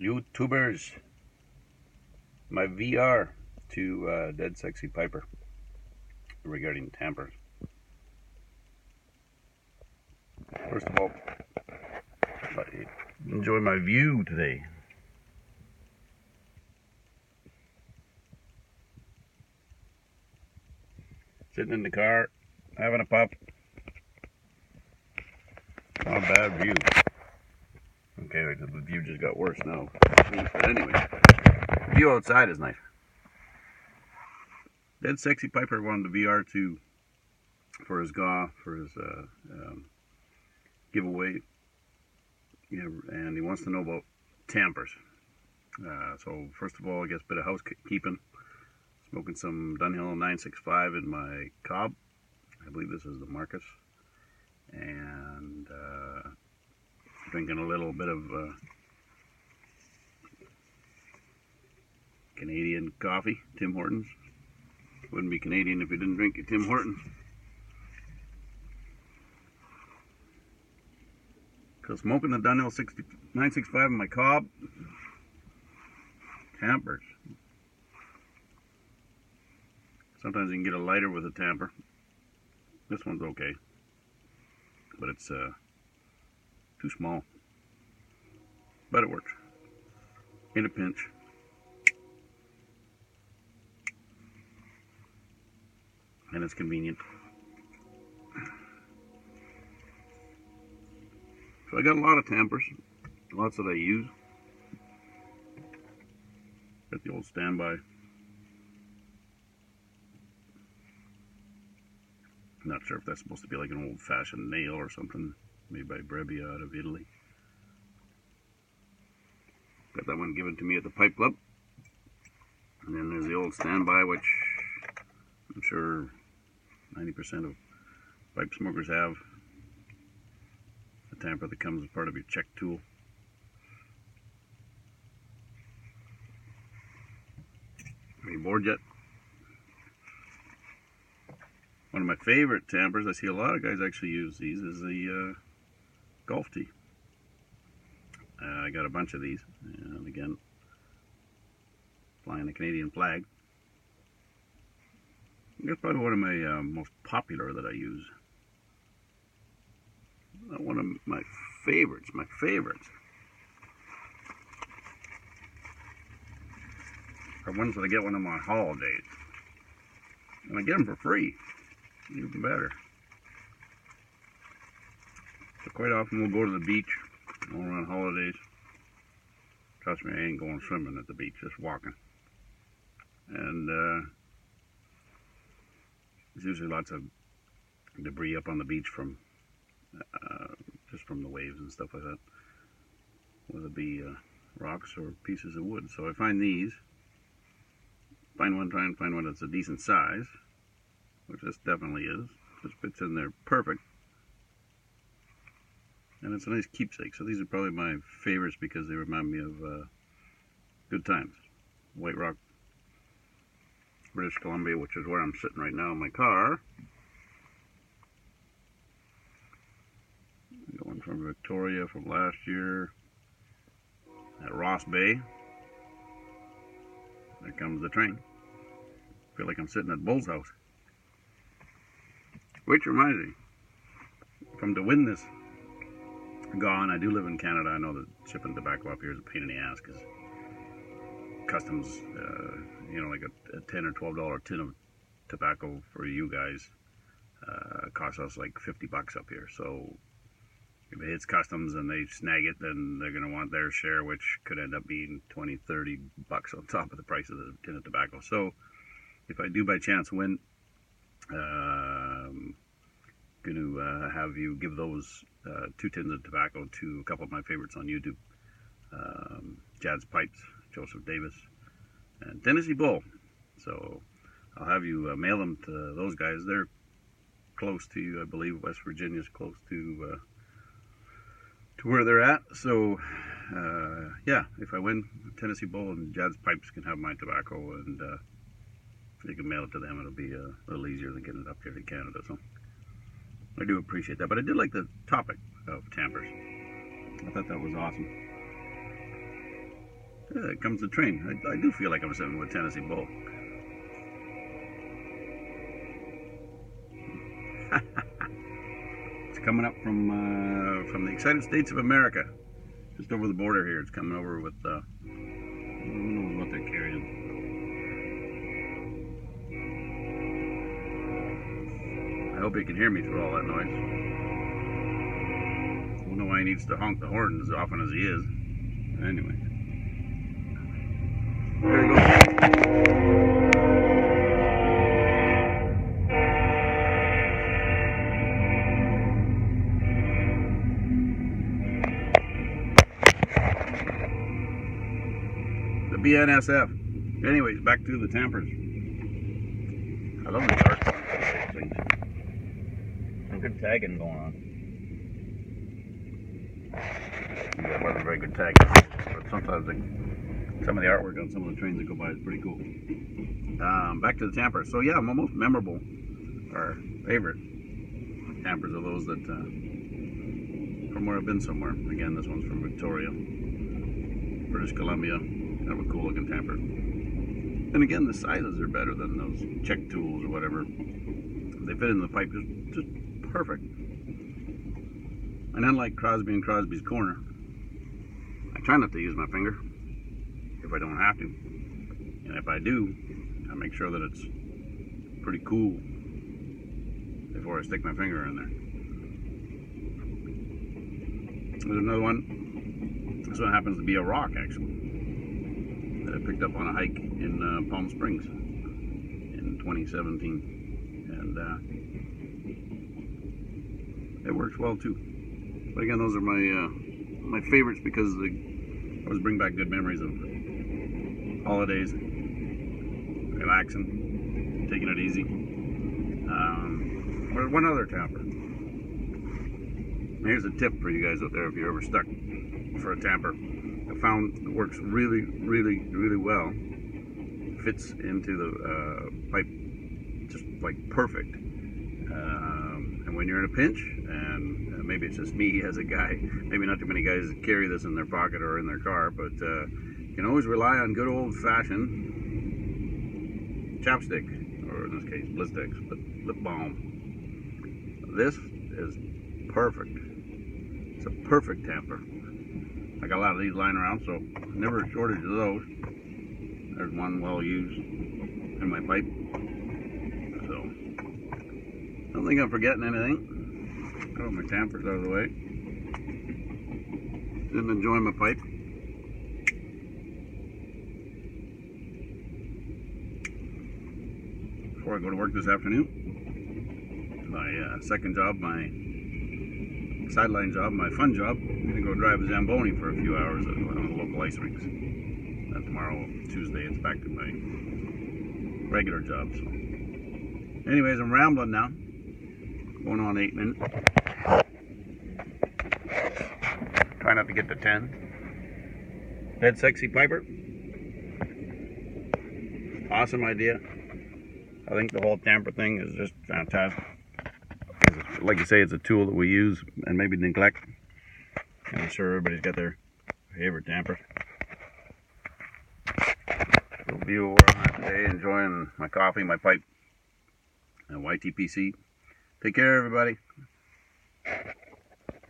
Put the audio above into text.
YouTubers, my VR to DeadSexyPiper regarding Tampers. First of all, enjoy my view today. Sitting in the car, having a pup. Not a bad view. Okay, the view just got worse now. But anyway, the view outside is nice. DeadSexyPiper wanted the VR to for his giveaway, and he wants to know about Tampers. So first of all, I guess a bit of housekeeping. Smoking some Dunhill 965 in my cob. I believe this is the Marcus, and drinking a little bit of Canadian coffee, Tim Hortons. Wouldn't be Canadian if you didn't drink your Tim Hortons. So smoking the Dunhill 965 in my cob. Tampers. Sometimes you can get a lighter with a tamper. This one's okay, but it's too small. But it works. In a pinch. And it's convenient. So I got a lot of Tampers. Lots that I use. Got the old standby. Not sure if that's supposed to be like an old-fashioned nail or something, made by Brebbia out of Italy. Got that one given to me at the Pipe Club. And then there's the old standby, which I'm sure 90% of pipe smokers have. A tamper that comes as part of your check tool. Are you bored yet? One of my favorite tampers, I see a lot of guys actually use these, is the golf tee. I got a bunch of these, and again, flying the Canadian flag. That's probably one of my most popular that I use. One of my favorites, are ones that I get when I'm on holidays. And I get them for free. Even better. So quite often we'll go to the beach when we're on holidays. Trust me, I ain't going swimming at the beach, just walking. And there's usually lots of debris up on the beach from just from the waves and stuff like that. Whether it be rocks or pieces of wood. So I find these. Try and find one that's a decent size. Which this definitely is. Just fits in there perfect. And it's a nice keepsake. So these are probably my favorites because they remind me of good times. White Rock, British Columbia, which is where I'm sitting right now in my car. I got one from Victoria from last year at Ross Bay. There comes the train. I feel like I'm sitting at Bull's house. Which reminds me, if I'm to win this gone, I do live in Canada. I know that shipping tobacco up here is a pain in the ass because customs, like a $10 or $12 tin of tobacco for you guys costs us like $50 up here. So if it hits customs and they snag it, then they're going to want their share, which could end up being $20, $30 on top of the price of the tin of tobacco. So if I do by chance win, going to have you give those 2 tins of tobacco to a couple of my favorites on YouTube. Jad's Pipes, Joseph Davis, and Tennessee Bull. So I'll have you mail them to those guys. They're close to you, I believe. West Virginia's close to where they're at. So yeah, if I win, Tennessee Bull and Jad's Pipes can have my tobacco, and you can mail it to them. It'll be a little easier than getting it up here to Canada. So I do appreciate that. But I did like the topic of Tampers. I thought that was awesome. Yeah, there comes the train. I do feel like I'm sitting with Tennessee Bull. It's coming up from the Excited States of America, just over the border here. It's coming over with who knows what they're carrying. I hope you can hear me through all that noise. I don't know why he needs to honk the horn as often as he is. Anyway, there you go. The BNSF. Anyways, back to the Tampers. I love the dark things. Some good tagging going on. That wasn't very good tagging, but sometimes some of the artwork on some of the trains that go by is pretty cool. Back to the Tampers. So yeah, my most memorable or favorite Tampers are those that from where I've been somewhere. Again, this one's from Victoria, British Columbia. Kind of a cool looking Tamper. And again, the sizes are better than those check tools or whatever. They fit in the pipe just perfect. And unlike Crosby and Crosby's Corner, I try not to use my finger if I don't have to. And if I do, I make sure that it's pretty cool before I stick my finger in there. There's another one. This one happens to be a rock, actually, that I picked up on a hike in Palm Springs in 2017. And it works well too. But again, those are my favorites because they always bring back good memories of holidays, relaxing, taking it easy. Or one other Tamper. Here's a tip for you guys out there if you're ever stuck for a Tamper. I found it works really, really, really well. Fits into the pipe just like perfect. And when you're in a pinch, and maybe it's just me as a guy, maybe not too many guys carry this in their pocket or in their car, but you can always rely on good old-fashioned chapstick, or in this case, Blistex, but lip balm. This is perfect. It's a perfect Tamper. I got a lot of these lying around, so never a shortage of those. There's one well used in my pipe. So, I don't think I'm forgetting anything. Got my Tampers out of the way. Didn't enjoy my pipe. Before I go to work this afternoon, my second job, my sideline job, my fun job, I'm going to go drive a Zamboni for a few hours on the local ice rinks. And tomorrow, Tuesday, it's back to my regular job. So, anyways, I'm rambling now. Going on 8 minutes. Try not to get to 10. DeadSexyPiper. Awesome idea. I think the whole Tamper thing is just fantastic. Like you say, it's a tool that we use and maybe neglect. And I'm sure everybody's got their favorite Tamper. Little view where I'm at today, enjoying my coffee, my pipe, and YTPC. Take care, everybody.